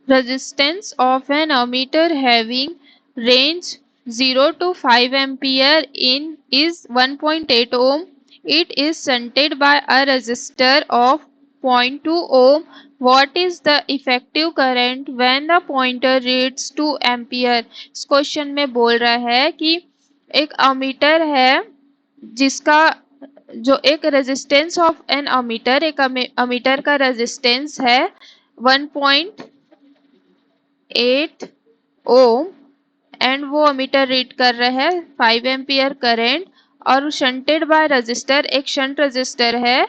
resistance of an ammeter having range 0 to 5 ampere in is 1.8 ohm. It is shunted by a resistor of 0.2 ohm. What is the effective current when the pointer reads 2 ampere? इस question में बोल रहा है कि एक ammeter है जिसका जो एक रेजिस्टेंस ऑफ एन अमीटर, एक अमीटर का रेजिस्टेंस है 1.8 ओम एंड वो अमीटर रीड कर रहा है 5 एम्पियर करंट और शंटेड बाय रजिस्टर, एक शंट रजिस्टर है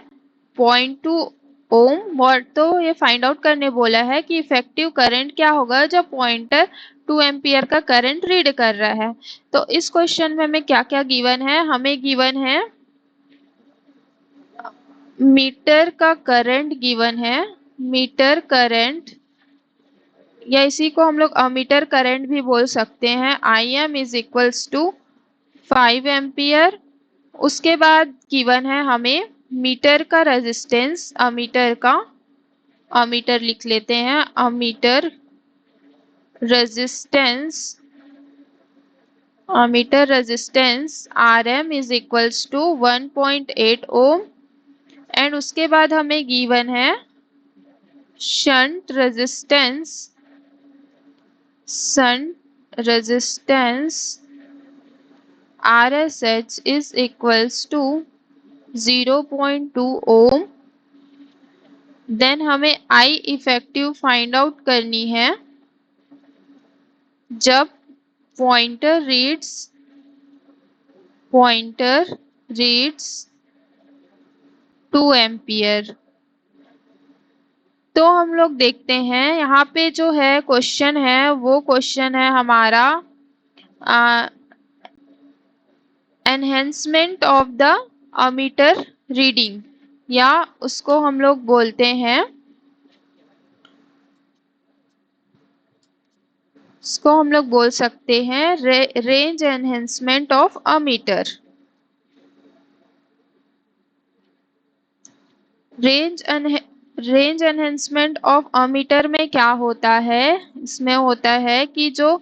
0.2 ओम। और तो ये फाइंड आउट करने बोला है कि इफेक्टिव करंट क्या होगा जब पॉइंटर 2 एम्पियर का करंट रीड कर रहा है। तो इस क्वेश्चन में हमें क्या क्या गिवन है, हमें गिवन है मीटर का करंट गिवन है, मीटर करंट या इसी को हम लोग अमीटर करंट भी बोल सकते हैं। I M is equals to 5 ampere. उसके बाद गिवन है हमें मीटर का रेजिस्टेंस, अमीटर का, अमीटर लिख लेते हैं, ammeter resistance, ammeter resistance R M is equals to 1.8 ohm. And उसके बाद हमें गिवन है shunt resistance, shunt resistance RSH is equals to 0.2 ohm. Then हमें I इफेक्टिव फाइंड आउट करनी है जब पॉइंटर रीड्स 2 एम्पियर। तो हम लोग देखते हैं यहाँ पे जो है क्वेश्चन है वो क्वेश्चन है हमारा enhancement of the ammeter reading, या उसको हम लोग बोलते हैं, इसको हम लोग बोल सकते हैं range enhancement of ammeter. Range enhancement of ammeter में क्या होता है, इसमें होता है कि जो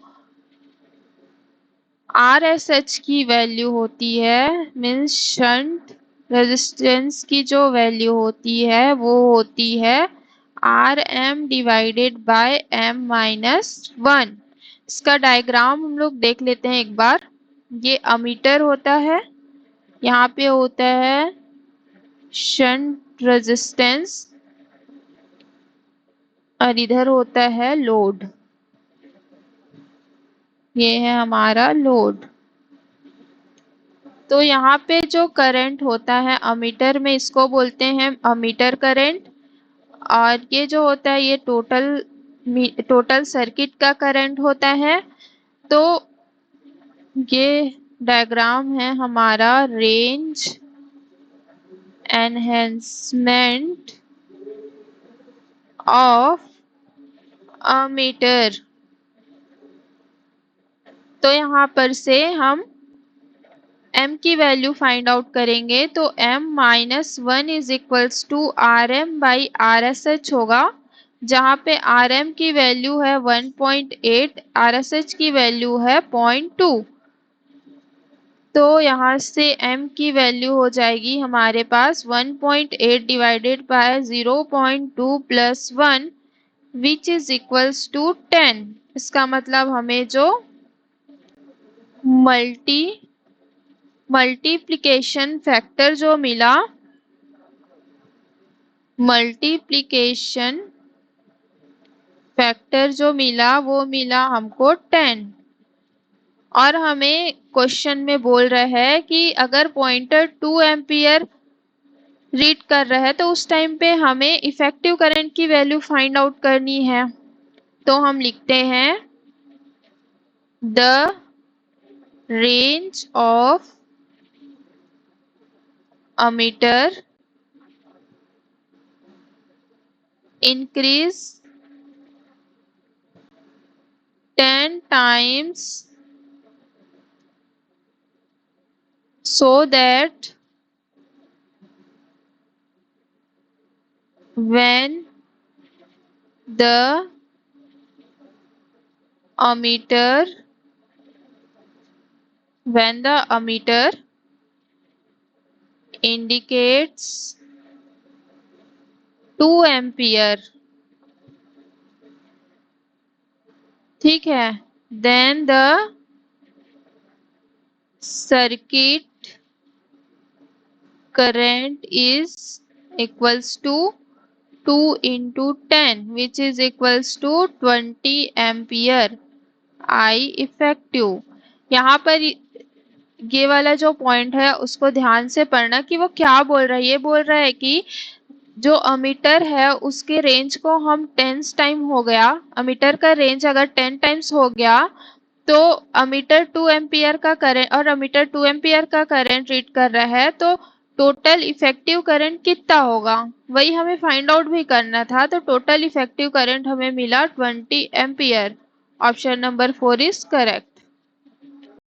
RSH की वैल्यू होती है, मीन्स शंट रेजिस्टेंस की जो वैल्यू होती है वो होती है RM डिवाइडेड बाय M-1। इसका डायग्राम हम लोग देख लेते हैं एक बार। ये अमीटर होता है, यहाँ पे होता है शंट रेजिस्टेंस और इधर होता है लोड। ये है हमारा लोड। तो यहाँ पे जो करंट होता है अमीटर में, इसको बोलते हैं अमीटर करंट। और ये जो होता है ये टोटल सर्किट का करंट होता है। तो ये डायग्राम है हमारा रेंज एनहेंसमेंट ऑफ अमीटर। तो यहाँ पर से हम m की वैल्यू फाइंड आउट करेंगे तो M-1 is equals to RM by RSH होगा, जहाँ पे RM की वैल्यू है 1.8, RSH की वैल्यू है 0.2। तो यहाँ से m की वैल्यू हो जाएगी हमारे पास 1.8 divided by 0.2 plus 1 which is equals to 10। इसका मतलब हमें जो मल्टीप्लिकेशन फैक्टर जो मिला, मल्टीप्लिकेशन फैक्टर जो मिला वो मिला हमको 10। और हमें क्वेश्चन में बोल रहा है कि अगर पॉइंटर 2 एम्पियर रीड कर रहा है तो उस टाइम पे हमें इफेक्टिव करंट की वैल्यू फाइंड आउट करनी है। तो हम लिखते हैं the range of ammeter increase 10 times so that when the ammeter when the ammeter indicates 2 ampere, ठीक है, then the circuit current is equals to 2 into 10 which is equals to 20 ampere I effective. यहाँ पर ये वाला जो point है उसको ध्यान से पढ़ना कि वो क्या बोल रहा है। ये बोल रहा है कि जो अमीटर है उसके रेंज को हम 10 टाइम हो गया, अमीटर का रेंज अगर 10 टाइम्स हो गया तो अमीटर 2 एम्पियर का करंट और अमीटर 2 एम्पियर का करंट रीड कर रहा है, तो टोटल इफेक्टिव करंट कितना होगा वही हमें फाइंड आउट भी करना था। तो टोटल इफेक्टिव करंट हमें मिला 20 ampere. Option number 4 is correct.